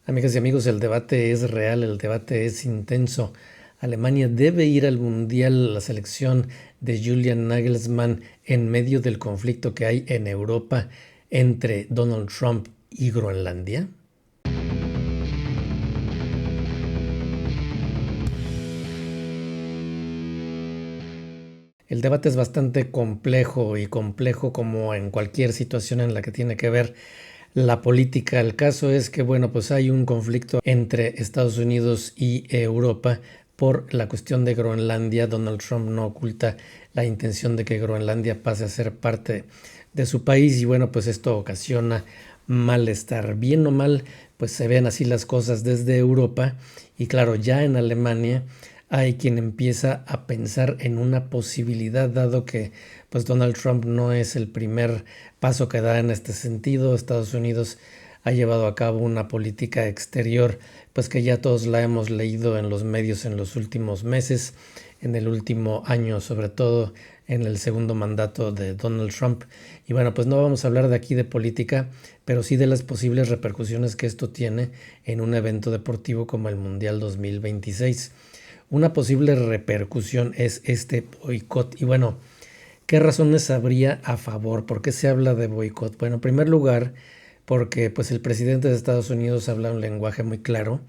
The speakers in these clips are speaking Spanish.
Amigas y amigos, el debate es real, el debate es intenso. Alemania debe ir al Mundial, la selección de Julian Nagelsmann en medio del conflicto que hay en Europa entre Donald Trump y Groenlandia. El debate es bastante complejo y complejo como en cualquier situación en la que tiene que ver la política. El caso es que, bueno, pues hay un conflicto entre Estados Unidos y Europa por la cuestión de Groenlandia. Donald Trump no oculta la intención de que Groenlandia pase a ser parte de su país y bueno, pues esto ocasiona malestar. Bien o mal, pues se ven así las cosas desde Europa y claro, ya en Alemania hay quien empieza a pensar en una posibilidad, dado que pues Donald Trump no es el primer paso que da en este sentido. Estados Unidos ha llevado a cabo una política exterior, pues que ya todos la hemos leído en los medios en los últimos meses, en el último año, sobre todo en el segundo mandato de Donald Trump. Y bueno, pues no vamos a hablar de aquí de política, pero sí de las posibles repercusiones que esto tiene en un evento deportivo como el Mundial 2026. Una posible repercusión es este boicot. Y bueno, ¿qué razones habría a favor? ¿Por qué se habla de boicot? Bueno, en primer lugar, porque pues el presidente de Estados Unidos habla un lenguaje muy claro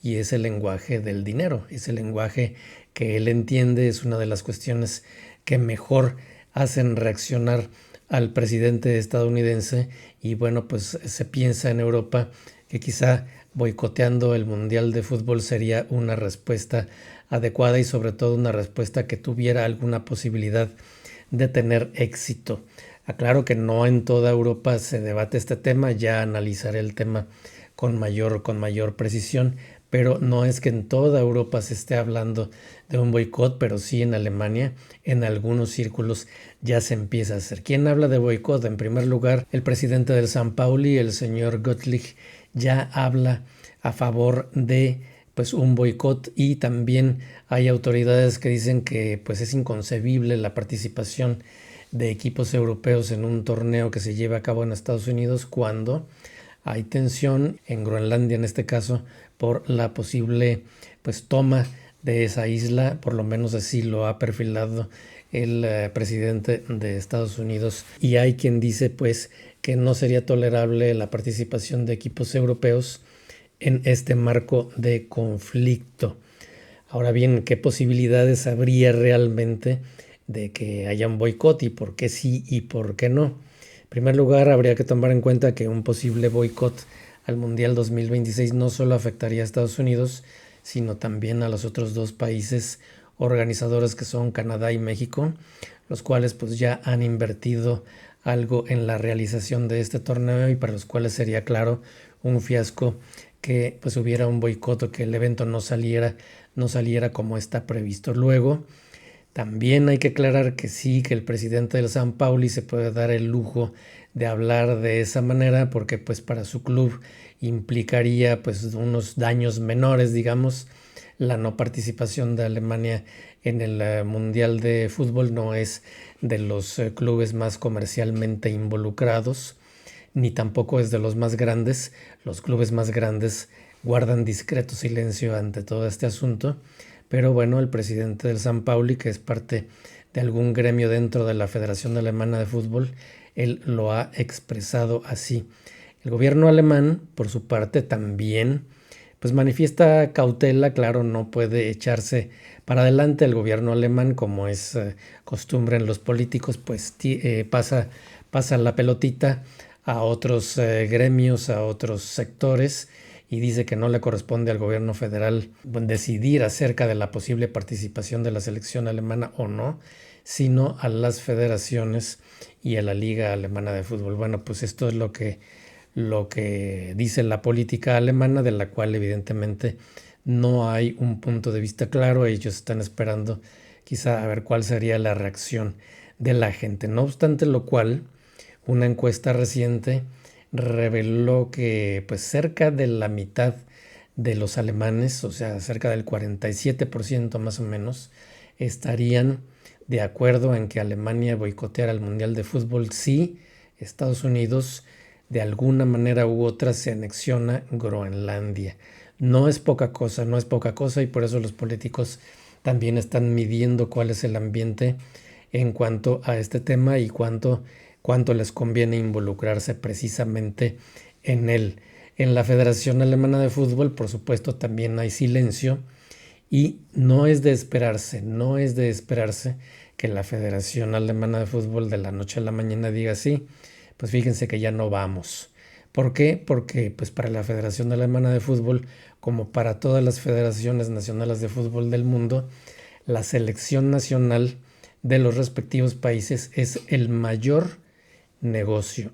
y es el lenguaje del dinero, es el lenguaje que él entiende, es una de las cuestiones que mejor hacen reaccionar al presidente estadounidense y bueno, pues se piensa en Europa que quizá boicoteando el Mundial de Fútbol sería una respuesta adecuada y sobre todo una respuesta que tuviera alguna posibilidad de tener éxito. Aclaro que no en toda Europa se debate este tema, ya analizaré el tema con mayor precisión, pero no es que en toda Europa se esté hablando de un boicot, pero sí en Alemania, en algunos círculos ya se empieza a hacer. ¿Quién habla de boicot? En primer lugar, el presidente del San Pauli, el señor Gottlieb, ya habla a favor de pues un boicot y también hay autoridades que dicen que pues es inconcebible la participación de equipos europeos en un torneo que se lleva a cabo en Estados Unidos cuando hay tensión en Groenlandia en este caso por la posible pues toma de esa isla, por lo menos así lo ha perfilado el presidente de Estados Unidos y hay quien dice pues que no sería tolerable la participación de equipos europeos en este marco de conflicto. Ahora bien, ¿qué posibilidades habría realmente de que haya un boicot y por qué sí y por qué no? En primer lugar, habría que tomar en cuenta que un posible boicot al Mundial 2026 no solo afectaría a Estados Unidos, sino también a los otros dos países organizadores que son Canadá y México, los cuales pues ya han invertido algo en la realización de este torneo y para los cuales sería claro un fiasco que pues hubiera un boicot o que el evento no saliera como está previsto. Luego, también hay que aclarar que sí, que el presidente del San Pauli se puede dar el lujo de hablar de esa manera porque pues para su club implicaría pues unos daños menores, digamos. La no participación de Alemania en el Mundial de Fútbol no es de los clubes más comercialmente involucrados, ni tampoco es de los más grandes. Los clubes más grandes guardan discreto silencio ante todo este asunto, pero bueno, el presidente del San Pauli, que es parte de algún gremio dentro de la Federación Alemana de Fútbol, él lo ha expresado así. El gobierno alemán, por su parte, también pues manifiesta cautela, claro, no puede echarse para adelante el gobierno alemán, como es costumbre en los políticos, pues pasa la pelotita a otros gremios, a otros sectores y dice que no le corresponde al gobierno federal decidir acerca de la posible participación de la selección alemana o no, sino a las federaciones y a la Liga Alemana de Fútbol. Bueno, pues esto es lo que dice la política alemana, de la cual evidentemente no hay un punto de vista claro. Ellos están esperando quizá a ver cuál sería la reacción de la gente. No obstante lo cual, una encuesta reciente reveló que pues cerca de la mitad de los alemanes, o sea, cerca del 47% más o menos, estarían de acuerdo en que Alemania boicoteara el Mundial de Fútbol si Estados Unidos de alguna manera u otra se anexiona Groenlandia. No es poca cosa, no es poca cosa y por eso los políticos también están midiendo cuál es el ambiente en cuanto a este tema y cuánto les conviene involucrarse precisamente en él. En la Federación Alemana de Fútbol, por supuesto, también hay silencio y no es de esperarse, no es de esperarse que la Federación Alemana de Fútbol de la noche a la mañana diga sí, pues fíjense que ya no vamos. ¿Por qué? Porque pues para la Federación Alemana de Fútbol, como para todas las federaciones nacionales de fútbol del mundo, la selección nacional de los respectivos países es el mayor negocio.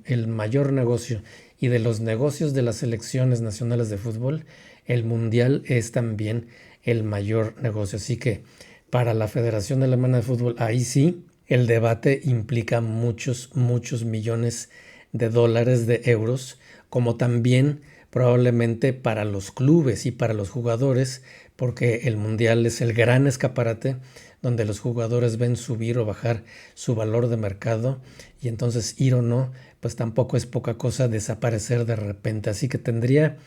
Y de los negocios de las selecciones nacionales de fútbol, el mundial es también el mayor negocio. Así que para la Federación Alemana de Fútbol, ahí sí, el debate implica muchos, muchos millones de dólares, de euros, como también probablemente para los clubes y para los jugadores, porque el mundial es el gran escaparate donde los jugadores ven subir o bajar su valor de mercado y entonces ir o no, pues tampoco es poca cosa desaparecer de repente. Así que tendría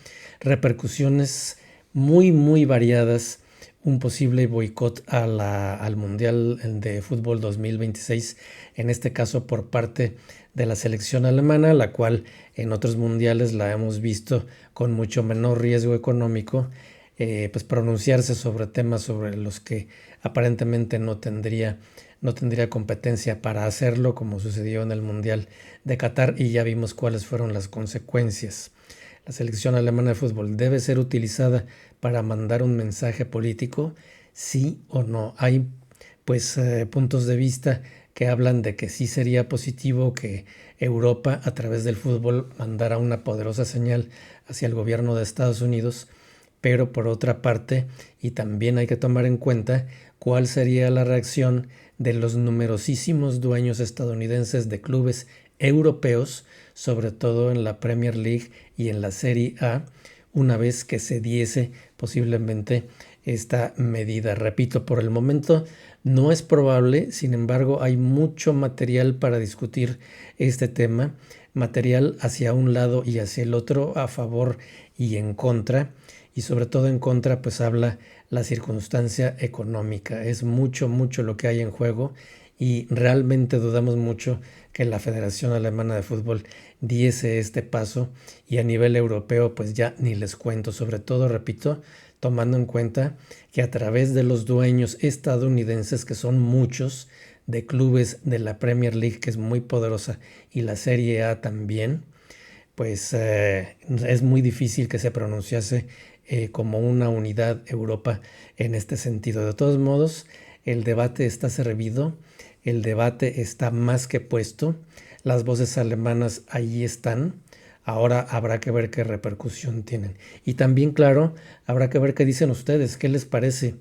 repercusiones muy, muy variadas un posible boicot al Mundial de Fútbol 2026, en este caso por parte de la selección alemana, la cual en otros mundiales la hemos visto con mucho menor riesgo económico, pues pronunciarse sobre temas sobre los que aparentemente no tendría competencia para hacerlo, como sucedió en el Mundial de Qatar, y ya vimos cuáles fueron las consecuencias. La selección alemana de fútbol debe ser utilizada para mandar un mensaje político, sí o no. Hay pues puntos de vista que hablan de que sí sería positivo que Europa a través del fútbol mandara una poderosa señal hacia el gobierno de Estados Unidos, pero por otra parte, y también hay que tomar en cuenta cuál sería la reacción de los numerosísimos dueños estadounidenses de clubes europeos, sobre todo en la Premier League y en la Serie A, una vez que se diese posiblemente esta medida. Repito, por el momento no es probable, sin embargo, hay mucho material para discutir este tema, material hacia un lado y hacia el otro, a favor y en contra, y sobre todo en contra, pues habla la circunstancia económica. Es mucho, mucho lo que hay en juego y realmente dudamos mucho que la Federación Alemana de Fútbol diese este paso y a nivel europeo pues ya ni les cuento, sobre todo, repito, tomando en cuenta que a través de los dueños estadounidenses, que son muchos, de clubes de la Premier League, que es muy poderosa, y la Serie A también, pues es muy difícil que se pronunciase como una unidad Europa en este sentido. De todos modos, el debate está servido, el debate está más que puesto, las voces alemanas ahí están. Ahora habrá que ver qué repercusión tienen. Y también, claro, habrá que ver qué dicen ustedes, qué les parece.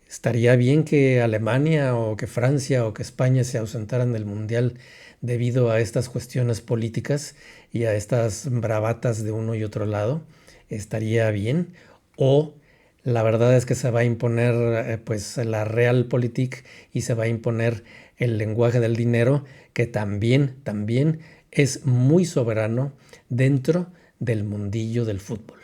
¿Estaría bien que Alemania o que Francia o que España se ausentaran del Mundial debido a estas cuestiones políticas y a estas bravatas de uno y otro lado? ¿Estaría bien? ¿O la verdad es que se va a imponer pues la realpolitik y se va a imponer el lenguaje del dinero, que también es muy soberano dentro del mundillo del fútbol?